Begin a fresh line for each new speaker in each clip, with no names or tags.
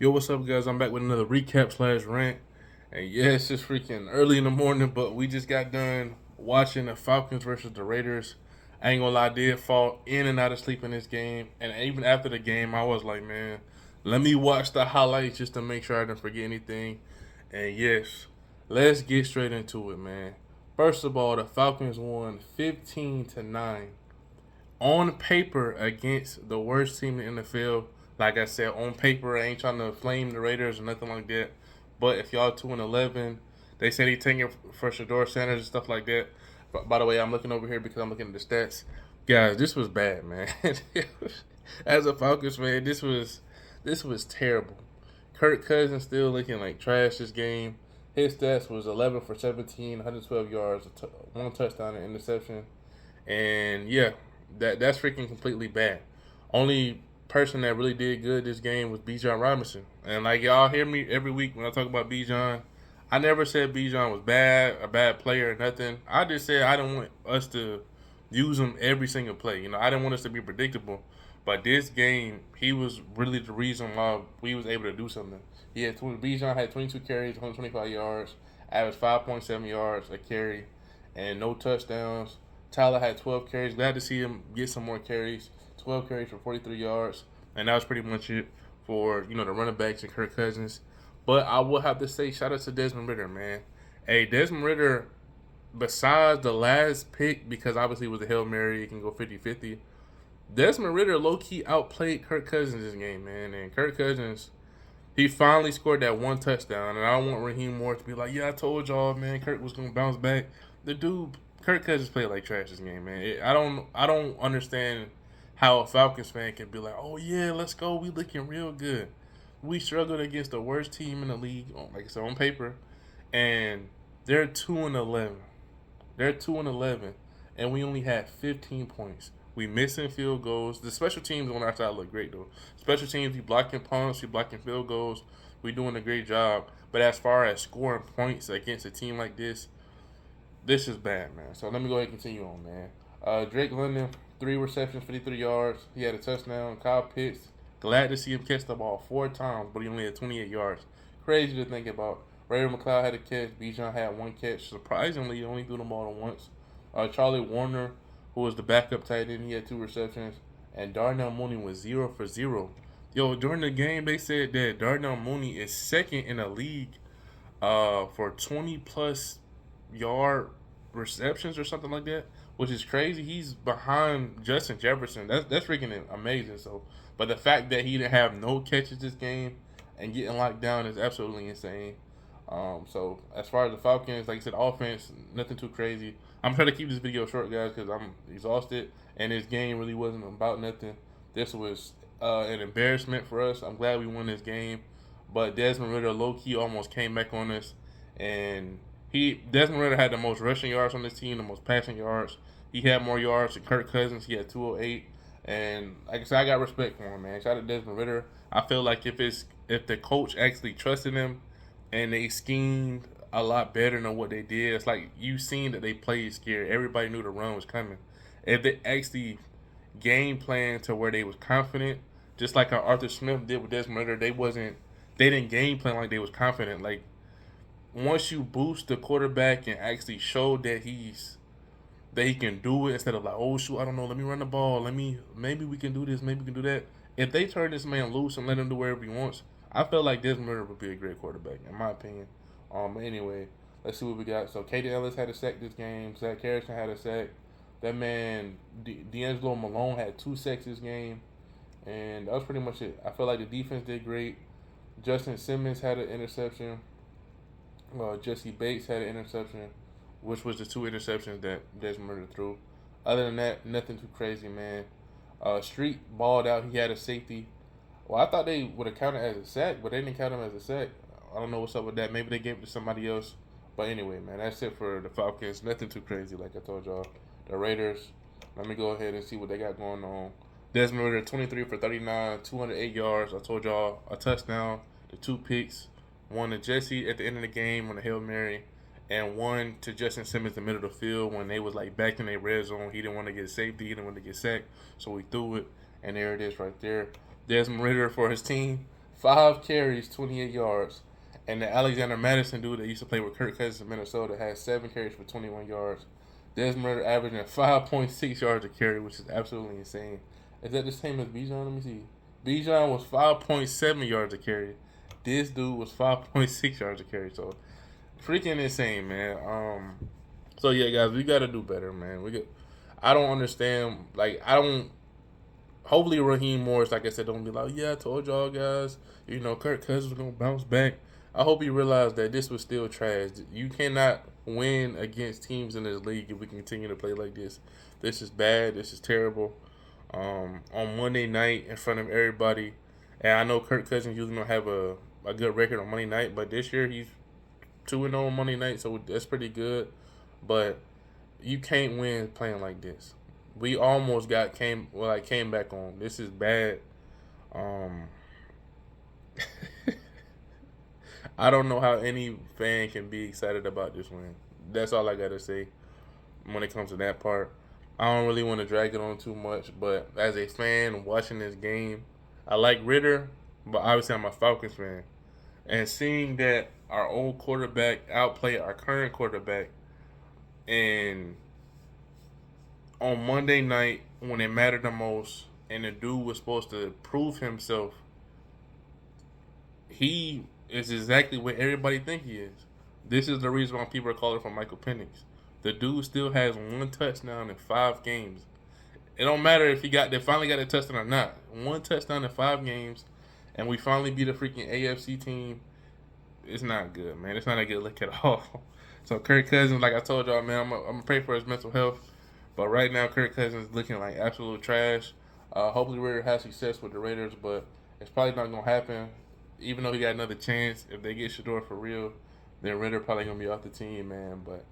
Yo, what's up, guys? I'm back with another recap slash rant. And yeah, it's just freaking early in the morning, but we just got done watching the Falcons versus the Raiders. I ain't gonna lie, I did fall in and out of sleep in this game. And even after the game, I was like, man, let me watch the highlights just to make sure I didn't forget anything. And yes, let's get straight into it, man. First of all, the Falcons won 15-9 on paper against the worst team in the NFL. Like I said, on paper, I ain't trying to flame the Raiders or nothing like that. But if y'all 2-11, they said he taking for Shador Sanders and stuff like that. But by the way, I'm looking over here because I'm looking at the stats. Guys, this was bad, man. As a Falcons fan, this was terrible. Kirk Cousins still looking like trash this game. His stats was 11 for 17, 112 yards, one touchdown and interception. And yeah, that's freaking completely bad. Only person that really did good this game was Bijan Robinson. And like y'all hear me every week when I talk about Bijan, I never said Bijan was bad, a bad player or nothing. I just said I don't want us to use him every single play. I didn't want us to be predictable. But this game, he was really the reason why we was able to do something. Bijan had 22 carries, 125 yards, averaged 5.7 yards a carry, and no touchdowns. Tyler had 12 carries. Glad to see him get some more carries. 12 carries for 43 yards, and that was pretty much it for the running backs and Kirk Cousins. But I will have to say, shout out to Desmond Ridder, man. Hey, Desmond Ridder, besides the last pick, because obviously it was a Hail Mary, you can go 50-50. Desmond Ridder low-key outplayed Kirk Cousins this game, man. And Kirk Cousins, he finally scored that one touchdown. And I don't want Raheem Moore to be like, yeah, I told y'all, man, Kirk was going to bounce back. The dude, Kirk Cousins played like trash this game, man. I don't understand how a Falcons fan can be like, oh, yeah, let's go. We looking real good. We struggled against the worst team in the league, like I said, on paper. And they're 2-11. They're 2-11, and we only had 15 points. We missing field goals. The special teams on our side look great though. Special teams, we blocking punts, we blocking field goals. We doing a great job. But as far as scoring points against a team like this is bad, man. So let me go ahead and continue on, man. Drake London, 3 receptions, 53 yards. He had a touchdown. Kyle Pitts, glad to see him catch the ball 4 times, but he only had 28 yards. Crazy to think about. Ray McLeod had a catch. Bijan had one catch. Surprisingly, he only threw the ball once. Charlie Warner, who was the backup tight end, he had 2 receptions. And Darnell Mooney was 0 for 0. Yo, during the game, they said that Darnell Mooney is second in the league for 20-plus yard receptions or something like that, which is crazy. He's behind Justin Jefferson. That's freaking amazing. So, but the fact that he didn't have no catches this game and getting locked down is absolutely insane. So as far as the Falcons, like I said, offense, nothing too crazy. I'm trying to keep this video short, guys, because I'm exhausted, and this game really wasn't about nothing. This was an embarrassment for us. I'm glad we won this game, but Desmond Ridder low key almost came back on us, and Desmond Ridder had the most rushing yards on this team, the most passing yards. He had more yards than Kirk Cousins. He had 208. And like I said, I got respect for him, man. Shout out to Desmond Ridder. I feel like if the coach actually trusted him and they schemed a lot better than what they did. It's like you seen that they played scared. Everybody knew the run was coming. If they actually game plan to where they was confident, just like how Arthur Smith did with Desmond Ritter, they didn't game plan like they was confident. Like once you boost the quarterback and actually show that he can do it instead of like, oh shoot, I don't know, let me run the ball, maybe we can do this, maybe we can do that. If they turn this man loose and let him do whatever he wants, I feel like Desmond Ritter would be a great quarterback, in my opinion. Anyway, let's see what we got. So, Kaden Ellis had a sack this game. Zach Harrison had a sack. That man, D'Angelo Malone, had 2 sacks this game. And that was pretty much it. I feel like the defense did great. Justin Simmons had an interception. Jesse Bates had an interception, which was the 2 interceptions that Desmond Ritter threw. Other than that, nothing too crazy, man. Street balled out. He had a safety. Well, I thought they would have counted as a sack, but they didn't count him as a sack. I don't know what's up with that. Maybe they gave it to somebody else. But anyway, man, that's it for the Falcons. Nothing too crazy, like I told y'all. The Raiders, let me go ahead and see what they got going on. Desmond Ritter, 23 for 39, 208 yards. I told y'all a touchdown, the 2 picks, one to Jesse at the end of the game on the Hail Mary, and one to Justin Simmons in the middle of the field when they was like back in their red zone. He didn't want to get safety. He didn't want to get sacked, so he threw it, and there it is right there. Desmond Ritter for his team, 5 carries, 28 yards. And the Alexander Madison dude that used to play with Kirk Cousins in Minnesota had 7 carries for 21 yards. Desmond Ridder averaging 5.6 yards a carry, which is absolutely insane. Is that the same as Bijan? Let me see. Bijan was 5.7 yards a carry. This dude was 5.6 yards a carry. So freaking insane, man. So yeah, guys, we gotta do better, man. I don't understand. Like, I don't. Hopefully, Raheem Morris, like I said, don't be like, yeah, I told y'all guys, Kirk Cousins was gonna bounce back. I hope you realize that this was still trash. You cannot win against teams in this league if we continue to play like this. This is bad. This is terrible. On Monday night in front of everybody, and I know Kirk Cousins usually don't have a good record on Monday night, but this year he's 2-0 on Monday night, so that's pretty good. But you can't win playing like this. We almost came back on. This is bad. Um, I don't know how any fan can be excited about this win. That's all I gotta say when it comes to that part. I don't really want to drag it on too much, but as a fan watching this game, I like Ritter, but obviously I'm a Falcons fan. And seeing that our old quarterback outplayed our current quarterback, and on Monday night when it mattered the most, and the dude was supposed to prove himself, he is exactly what everybody think he is. This is the reason why people are calling for Michael Penix. The dude still has 1 touchdown in 5 games. It don't matter if they finally got a touchdown or not. 1 touchdown in 5 games, and we finally beat a freaking AFC team. It's not good, man. It's not a good look at all. So Kirk Cousins, like I told y'all, man, I'm gonna pray for his mental health. But right now, Kirk Cousins is looking like absolute trash. Hopefully, Ritter has success with the Raiders, but it's probably not gonna happen. Even though he got another chance, if they get Shador for real, then Ritter probably gonna be off the team, man. But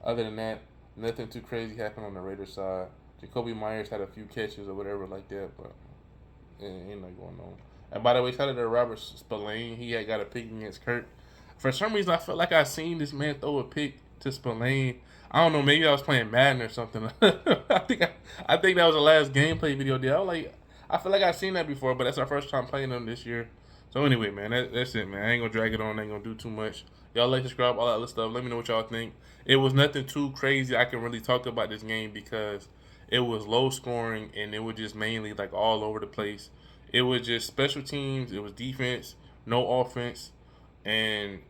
other than that, nothing too crazy happened on the Raiders side. Jacoby Myers had a few catches or whatever like that, but ain't nothing going on. And by the way, shout out to Robert Spillane. He had got a pick against Kirk. For some reason, I felt like I seen this man throw a pick to Spillane. I don't know. Maybe I was playing Madden or something. I think that was the last gameplay video. I feel like I've seen that before, but that's our first time playing them this year. So anyway, man, that's it, man. I ain't gonna drag it on. I ain't gonna do too much. Y'all like, subscribe, all that other stuff. Let me know what y'all think. It was nothing too crazy I can really talk about this game because it was low scoring and it was just mainly like all over the place. It was just special teams. It was defense, no offense, and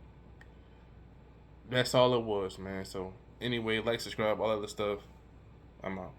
that's all it was, man. So anyway, like, subscribe, all that other stuff. I'm out.